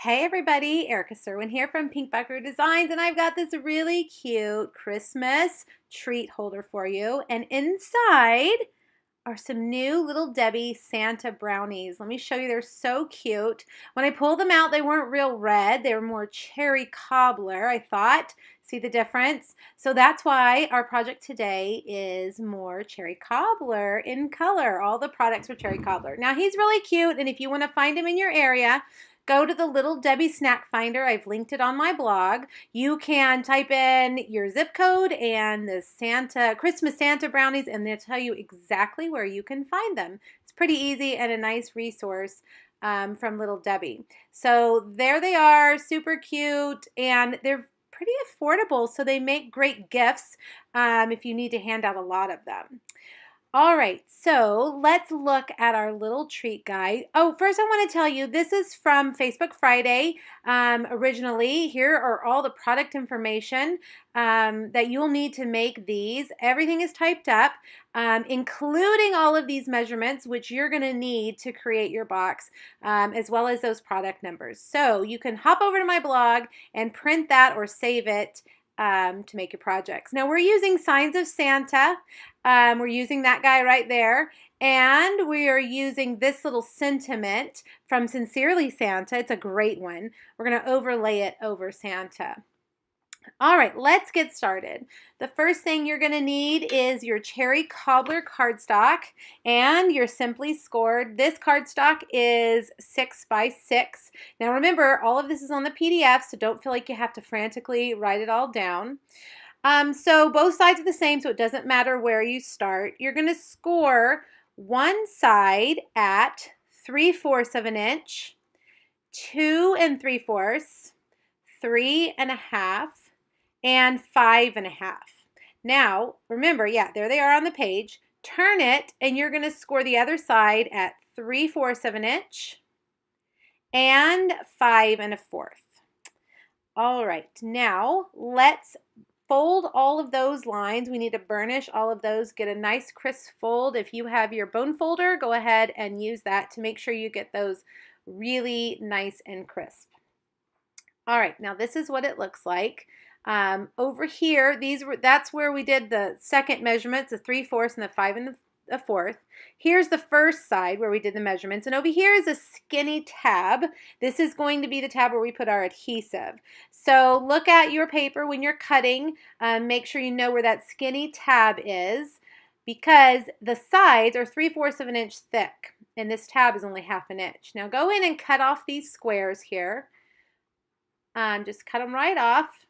Hey everybody, Erica Serwin here from Pink Buckaroo Designs, and I've got this really cute Christmas treat holder for you. And inside are some new Little Debbie Santa brownies. Let me show you, they're so cute. When I pulled them out, they weren't real red. They were more cherry cobbler, I thought. See the difference? So that's why our project today is more cherry cobbler in color. All the products are cherry cobbler. Now he's really cute, and if you want to find him in your area, go to the Little Debbie Snack Finder. I've linked it on my blog. You can type in your zip code and the Christmas Santa brownies, and they'll tell you exactly where you can find them. It's pretty easy and a nice resource from Little Debbie. So there they are, super cute, and they're pretty affordable, so they make great gifts if you need to hand out a lot of them. All right, so let's look at our little treat guide. Oh, first I want to tell you, this is from Facebook Friday originally. Here are all the product information that you'll need to make these. Everything is typed up, including all of these measurements, which you're going to need to create your box, as well as those product numbers. So you can hop over to my blog and print that or save it to make your projects. Now we're using Signs of Santa. We're using that guy right there. And we are using this little sentiment from Sincerely Santa. It's a great one. We're going to overlay it over Santa. All right, let's get started. The first thing you're going to need is your cherry cobbler cardstock and your Simply Scored. This cardstock is 6 by 6. Now remember, all of this is on the PDF, so don't feel like you have to frantically write it all down. So both sides are the same, so it doesn't matter where you start. You're going to score one side at 3/4 of an inch, 2 3/4, 3 1/2, and 5 1/2. Now, remember, yeah, there they are on the page. Turn it, and you're going to score the other side at 3/4 of an inch and 5 1/4. All right, now let's fold all of those lines. We need to burnish all of those, get a nice crisp fold. If you have your bone folder, go ahead and use that to make sure you get those really nice and crisp. All right, now this is what it looks like. Over here, that's where we did the second measurements, the 3/4 and the 5 1/4. Here's the first side where we did the measurements, and over here is a skinny tab. This is going to be the tab where we put our adhesive. So look at your paper when you're cutting. Make sure you know where that skinny tab is, because the sides are 3/4 of an inch thick, and this tab is only 1/2 an inch. Now go in and cut off these squares here. Just cut them right off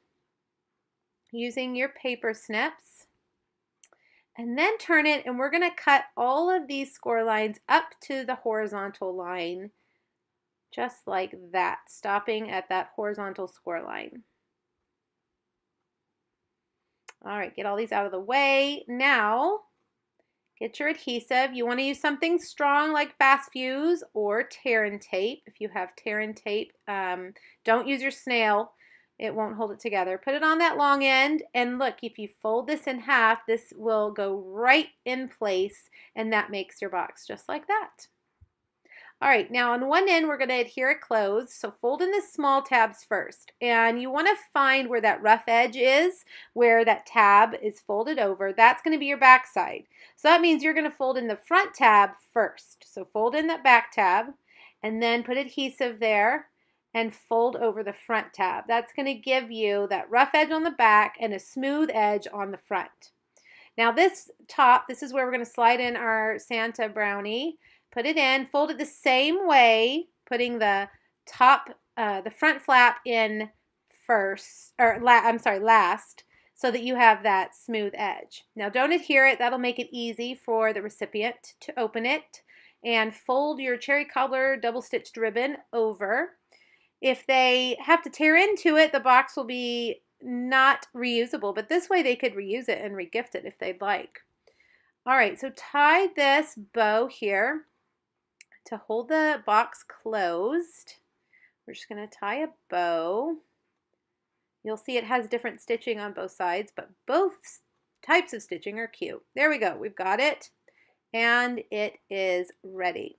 using your paper snips, and then turn it, and we're going to cut all of these score lines up to the horizontal line, just like that, stopping at that horizontal score line. All right, get all these out of the way. Now get your adhesive. You want to use something strong like Fast Fuse or tear and tape. If you have tear and tape, don't use your snail. It won't hold it together. Put it on that long end, and look, if you fold this in half, this will go right in place, and that makes your box just like that. All right, now on one end, we're going to adhere it closed, so fold in the small tabs first, and you want to find where that rough edge is, where that tab is folded over. That's going to be your back side. So that means you're going to fold in the front tab first. So fold in that back tab, and then put adhesive there, and fold over the front tab. That's going to give you that rough edge on the back and a smooth edge on the front. Now this top, this is where we're going to slide in our Santa brownie. Put it in, fold it the same way, putting the front flap in first, or last, so that you have that smooth edge. Now don't adhere it, that'll make it easy for the recipient to open it. And fold your cherry cobbler double stitched ribbon over. If they have to tear into it, the box will be not reusable, but this way they could reuse it and regift it if they'd like. All right, so tie this bow here to hold the box closed. We're just going to tie a bow. You'll see it has different stitching on both sides, but both types of stitching are cute. There we go, we've got it, and it is ready.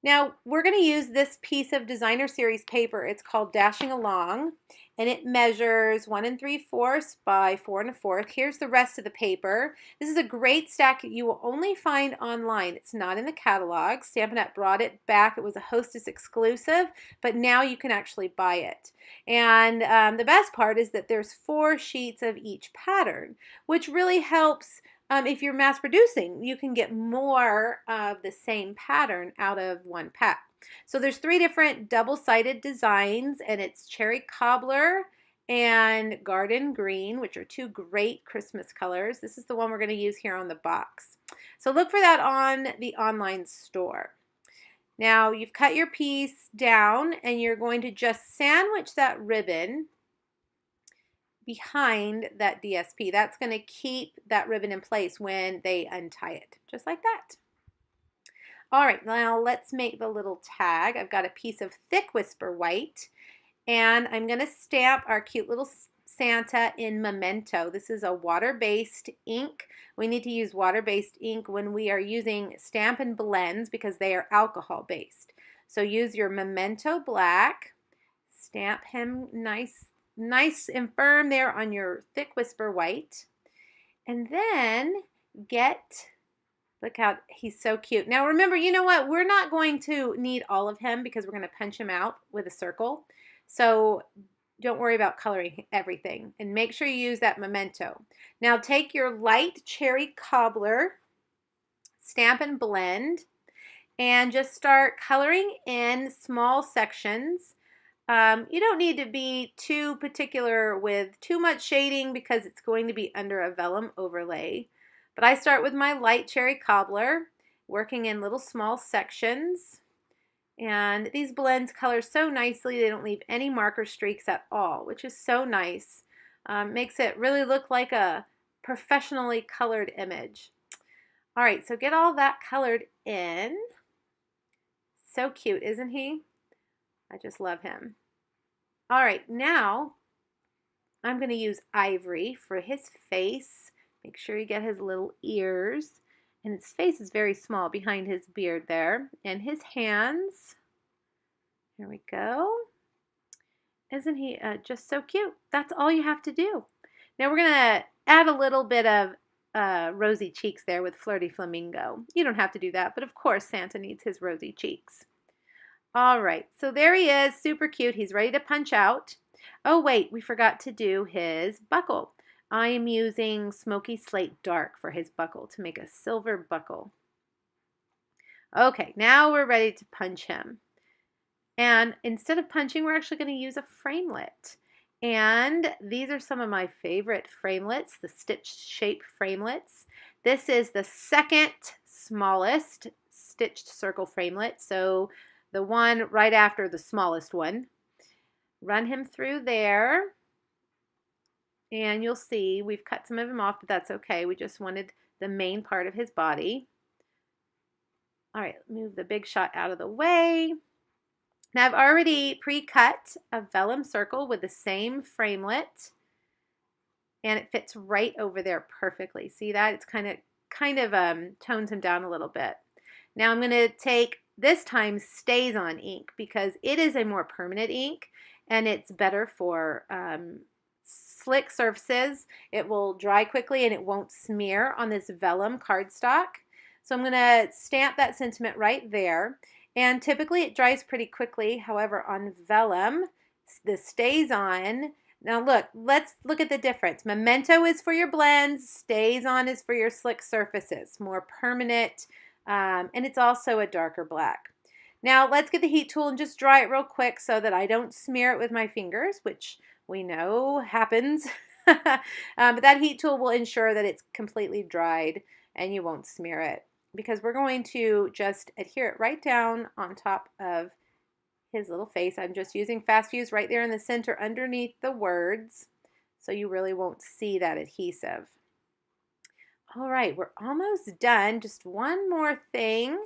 Now, we're going to use this piece of designer series paper. It's called Dashing Along, and it measures 1 3/4 by 4 1/4. Here's the rest of the paper. This is a great stack you will only find online. It's not in the catalog. Stampin' Up! Brought it back. It was a Hostess exclusive, but now you can actually buy it. And the best part is that there's 4 sheets of each pattern, which really helps. If you're mass producing, you can get more of the same pattern out of one pack. So there's 3 different double-sided designs, and it's Cherry Cobbler and Garden Green, which are 2 great Christmas colors. This is the one we're going to use here on the box. So look for that on the online store. Now you've cut your piece down, and you're going to just sandwich that ribbon behind that DSP. That's going to keep that ribbon in place when they untie it, just like that. All right, now let's make the little tag. I've got a piece of thick Whisper White, and I'm going to stamp our cute little Santa in Memento. This is a water-based ink. We need to use water-based ink when we are using Stampin' Blends because they are alcohol-based. So use your Memento Black, stamp him nice and firm there on your thick Whisper White. And then look how he's so cute. Now remember, you know what? We're not going to need all of him because we're going to punch him out with a circle. So don't worry about coloring everything. And make sure you use that Memento. Now take your light Cherry Cobbler, Stampin' Blend, and just start coloring in small sections. You don't need to be too particular with too much shading because it's going to be under a vellum overlay. But I start with my light Cherry Cobbler, working in little small sections. And these blends color so nicely, they don't leave any marker streaks at all, which is so nice. Makes it really look like a professionally colored image. All right, so get all that colored in. So cute, isn't he? I just love him. All right, now I'm going to use ivory for his face. Make sure you get his little ears. And his face is very small behind his beard there. And his hands. Here we go. Isn't he just so cute? That's all you have to do. Now we're going to add a little bit of rosy cheeks there with Flirty Flamingo. You don't have to do that, but of course Santa needs his rosy cheeks. All right, so there he is, super cute. He's ready to punch out. Oh wait, we forgot to do his buckle. I am using Smoky Slate Dark for his buckle to make a silver buckle. Okay, now we're ready to punch him. And instead of punching, we're actually going to use a framelit. And these are some of my favorite framelits, the stitch shape framelits. This is the second smallest stitched circle framelit, so the one right after the smallest one. Run him through there, and you'll see we've cut some of him off, but that's okay. We just wanted the main part of his body. All right, move the big shot out of the way. Now I've already pre-cut a vellum circle with the same framelit, and it fits right over there perfectly. See that? It's kind of tones him down a little bit. Now I'm going to take, this time, Stays On ink because it is a more permanent ink and it's better for slick surfaces. It will dry quickly and it won't smear on this vellum cardstock. So I'm going to stamp that sentiment right there. And typically it dries pretty quickly. However, on vellum, this Stays On. Now look, let's look at the difference. Memento is for your blends. Stays On is for your slick surfaces. More permanent. And it's also a darker black. Now let's get the heat tool and just dry it real quick so that I don't smear it with my fingers, which we know happens. But that heat tool will ensure that it's completely dried and you won't smear it, because we're going to just adhere it right down on top of his little face. I'm just using Fast Fuse right there in the center underneath the words, so you really won't see that adhesive. All right, we're almost done. Just one more thing.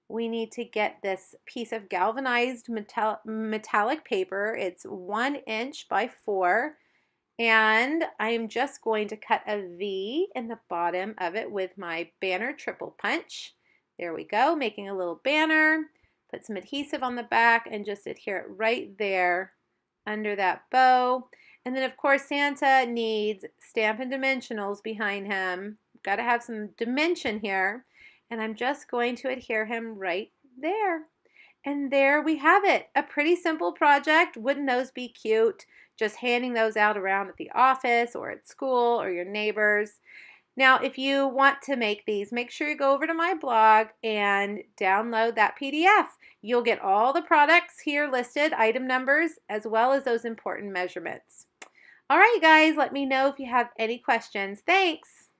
We need to get this piece of galvanized metallic paper. It's 1 inch by 4. And I'm just going to cut a V in the bottom of it with my banner triple punch. There we go, making a little banner. Put some adhesive on the back and just adhere it right there under that bow. And then of course Santa needs Stampin' Dimensionals behind him. Got to have some dimension here. And I'm just going to adhere him right there. And there we have it. A pretty simple project. Wouldn't those be cute? Just handing those out around at the office or at school or your neighbors. Now, if you want to make these, make sure you go over to my blog and download that PDF. You'll get all the products here listed, item numbers, as well as those important measurements. All right, you guys, let me know if you have any questions. Thanks.